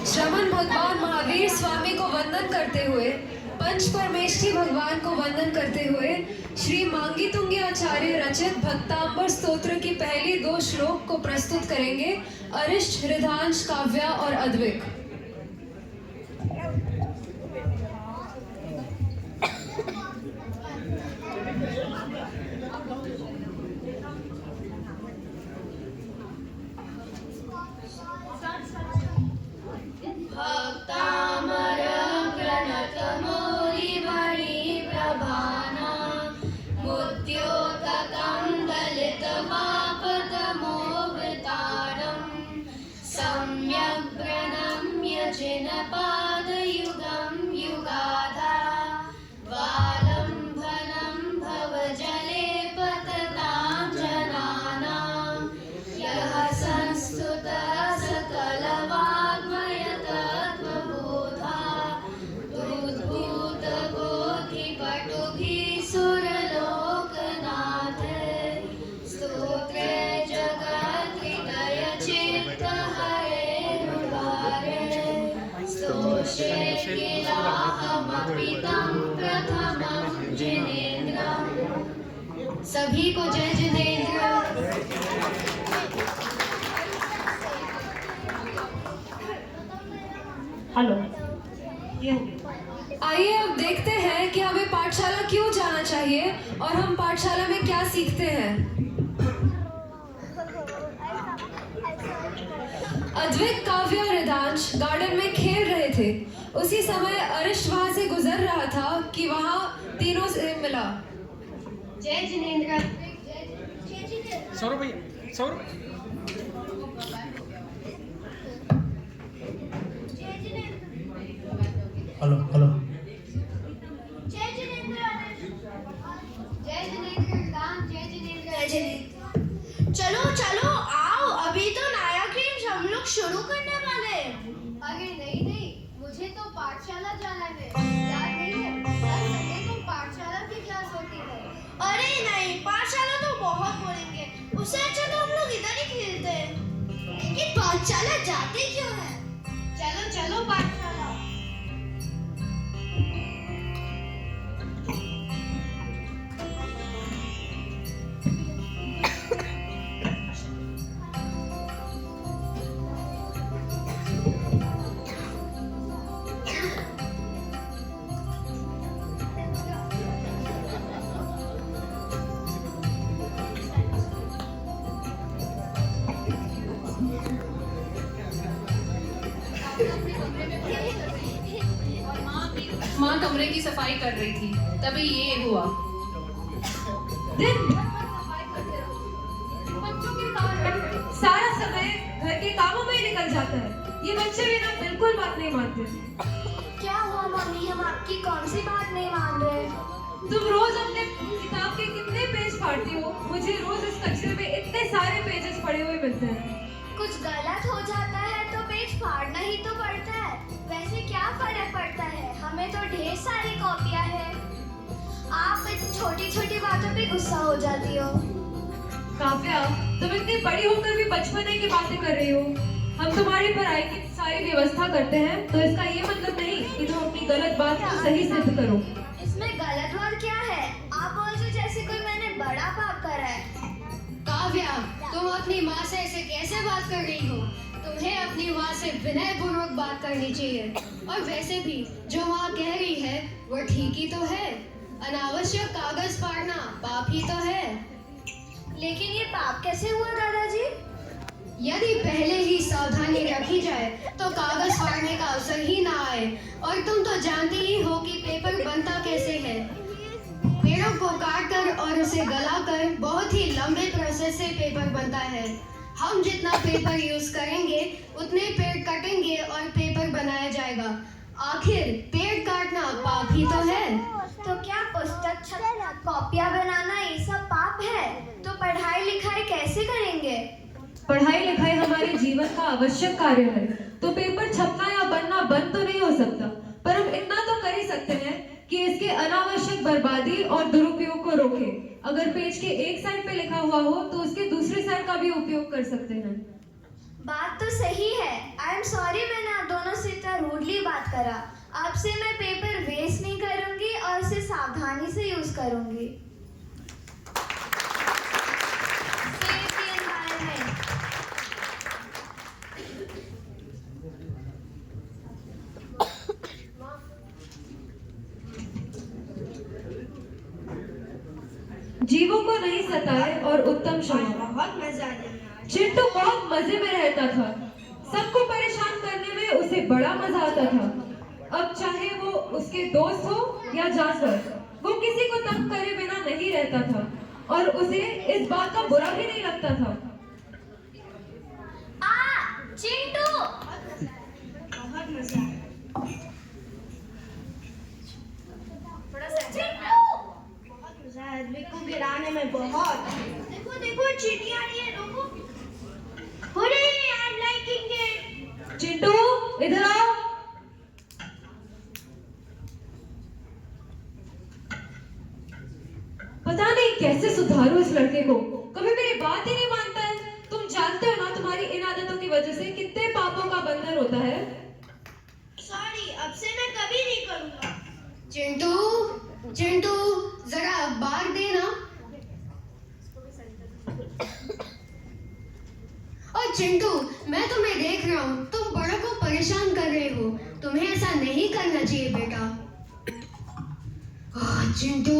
श्रमण भगवान महावीर स्वामी को वंदन करते हुए, पंच परमेष्ठी भगवान को वंदन करते हुए श्री मांगीतुंगी आचार्य रचित भक्तांबर स्तोत्र की पहली 2 श्लोक को प्रस्तुत करेंगे अरिष्ट, हृदांश, काव्या और अद्विक। पादयुगं युगाधा वालम्भनं भवजले पततां जनानां यः संस्तुतः सकलवाङ्मयतत्त्वबोधा उद्भूतबोधिपटुभिः सुरलोकनाथ स्तोत्रे सभी को जय जिनेंद्र। हेलो। आइए अब देखते हैं कि हमें पाठशाला क्यों जाना चाहिए और हम पाठशाला में क्या सीखते हैं। अद्विक, काव्य और हृदांश गार्डन में खेल रहे थे। उसी समय अरिष्ट वहां से गुजर रहा था कि वहां तीनों से मिला। जय जिनेंद्र। सौरभ भैया, सौरभ। Hello hello. जय जिनेंद्र। जय जिनेंद्र राम, जय जिनेंद्र। जय जिनेंद्र। चलो चलो आओ, अभी तो नया गेम हम लोग शुरू करने वाले हैं। अरे नहीं, मुझे तो पाठशाला जाना है। याद नहीं है, कल संडे को पाठशाला की क्लास होती है। अरे नहीं, पाठशाला तो बहुत बोरिंग है। उससे अच्छा तो हम लोग इधर ही खेलते हैं। लेकिन पाठशाला जाते क्यों हैं? चलो चलो पाठशाला। माँ कमरे की सफाई कर रही थी, तभी ये हुआ। दिन भर सफाई करते रहो, बच्चों के साथ सारा समय घर के कामों में ही निकल जाता है। ये बच्चे भी ना बिल्कुल बात नहीं मानते। क्या हुआ मम्मी, हम आपकी कौन सी बात नहीं मान रहे? तुम रोज अपने किताब के कितने पेज फाड़ती हो? मुझे रोज इस कचरे में इतने सारे पेजेस पड़े हुए मिलते हैं। कुछ गलत हो जाता है तो पेज फाड़ना ही तो पड़ता है। वैसे क्या फर्क पड़ता है, हमें तो ढेर सारी कॉपियां हैं। आप छोटी छोटी बातों पे गुस्सा हो जाती हो। काव्या, तुम इतनी बड़ी होकर भी बचपने की बातें कर रही हो। हम तुम्हारी पढ़ाई की सारी व्यवस्था करते हैं, तो इसका ये मतलब नहीं कि तुम अपनी गलत बात को सही सिद्ध करो। इसमें गलत बात क्या है? आप बोलते जैसे कोई मैंने बड़ा पाप करा है। काव्या, तुम अपनी माँ से ऐसे कैसे बात कर रही हो? तुम्हें अपनी माँ से विनय पूर्वक बात करनी चाहिए। और वैसे भी जो माँ कह रही है वो ठीक ही तो है। अनावश्यक कागज फाड़ना पाप ही तो है। लेकिन ये पाप कैसे हुआ दादाजी? यदि पहले ही सावधानी रखी जाए तो कागज फाड़ने का अवसर ही ना आए। और तुम तो जानती ही हो कि पेपर बनता कैसे है। पेड़ों को काटकर और उसे गलाकर बहुत ही लंबे प्रोसेस से पेपर बनता है। हम जितना पेपर यूज करेंगे उतने पेड़ कटेंगे और पेपर बनाया जाएगा। आखिर पेड़ काटना पाप ही तो है। तो क्या पुस्तक छपना, कॉपियां बनाना ये सब पाप है? तो पढ़ाई लिखाई कैसे करेंगे? पढ़ाई लिखाई हमारे जीवन का आवश्यक कार्य है, तो पेपर छपना या बनना बंद तो नहीं हो सकता, पर हम इतना तो कर ही सकते हैं कि इसके अनावश्यक बर्बादी और दुरुपयोग को रोके। अगर पेज के एक साइड पे लिखा हुआ हो तो उसके दूसरे साइड का भी उपयोग कर सकते हैं। बात तो सही है। आई एम सॉरी मैंने आप दोनों रूडली बात करा। अब से मैं पेपर वेस्ट नहीं करूंगी और इसे सावधानी से यूज करूंगी। Save the environment. जीवों को नहीं सताए और उत्तम क्षमा। बहुत मजा आया। चिंटू बहुत मजे में रहता था। सबको परेशान करने में उसे बड़ा मजा आता था। अब चाहे वो उसके दोस्त हो या जानवर, वो किसी को तंग करे बिना नहीं रहता था और उसे इस बात का बुरा भी नहीं लगता था। चिंटू। बहुत मजा आया। थोड़ा सा चिंटू। बहुत मजा आया मेरे को गिराने में बहुत। देखो देखो चींटी आ रही है, रुको। अरे I am liking it. Chintu इधर आओ। पता नहीं कैसे सुधारूं इस लड़के को, कभी मेरी बात ही नहीं मानता है। तुम जानते हो ना तुम्हारी इन आदतों की वजह से कितने पापों का बंधन होता है। सॉरी, अब से मैं कभी नहीं करूंगा। चिंटू चिंटू जरा अखबार दे ना। और चिंटू मैं तुम्हें देख रहा हूँ, तुम बड़ों को परेशान कर रहे हो। तुम्हें ऐसा नहीं करना चाहिए बेटा। चिंटू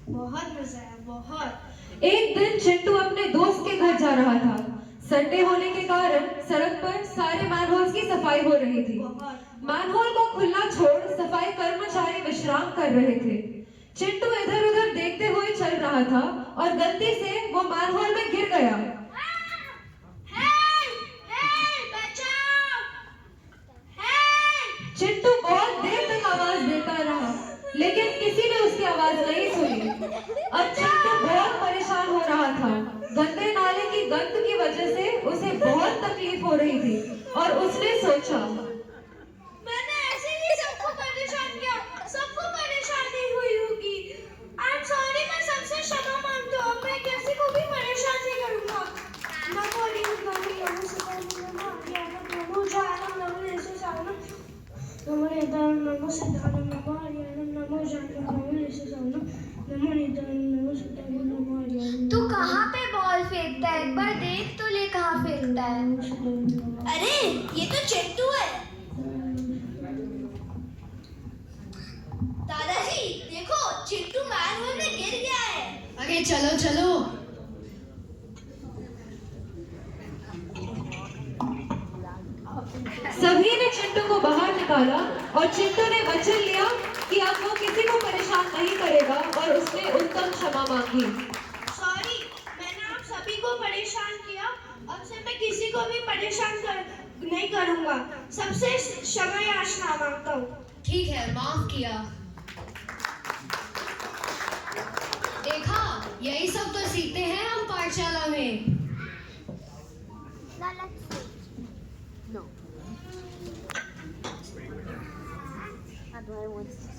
बहुत मजा आया बहुत। एक दिन चिंटू अपने दोस्त के घर जा रहा था। संडे होने के कारण सड़क पर सारे मैनहोल्स की सफाई हो रही थी। मैनहोल को खुला छोड़ सफाई कर्मचारी विश्राम कर रहे थे। चिंटू इधर उधर देखते हुए चल रहा था और गलती से वो मैनहोल में गिर गया। चिंटू बहुत देर तक आवाज देता रहा, लेकिन किसी ने उसकी आवाज नहीं सुनी। अब चिंटू बहुत परेशान हो रहा था। गंदे नाले की गंद की वजह से उसे बहुत तकलीफ हो रही थी और उसने सोचा, मैंने ऐसे ही सबको परेशान किया, सबको परेशानी हुई होगी। आई एम सॉरी, मैं सबसे क्षमा मांगता हूँ। मैं किसी को भी परेशान नहीं करूंगा। नमो रीम नमो सिद्धार्थ नमो जानम नमो यीशु सावनम नमो निदान नमो सिद्धार्थ नमो हरियाणम नमो जानम नमो यीशु सावनम नमो निदान नमो सिद्धार्थ नमो हरियाणम। तू कहाँ पे बॉल फेंकता है? एक बार देख तो ले कहाँ फेंकता है। अरे ये तो चिंटू है। दादाजी देखो, चिंटू मैनहोल में गिर गया है। अरे चलो चलो। सभी ने चिंटू को बाहर निकाला और चिंटू ने वचन लिया कि अब वो किसी को परेशान नहीं करेगा और उसने उत्तम क्षमा मांगी। सॉरी, मैंने आप सभी को परेशान किया। अब से मैं किसी को भी परेशान नहीं करूंगा। सबसे क्षमा याचना मांगता हूँ। ठीक है, माफ किया। देखा, यही सब तो सीखते हैं हम पाठशाला में। No. How do I want to?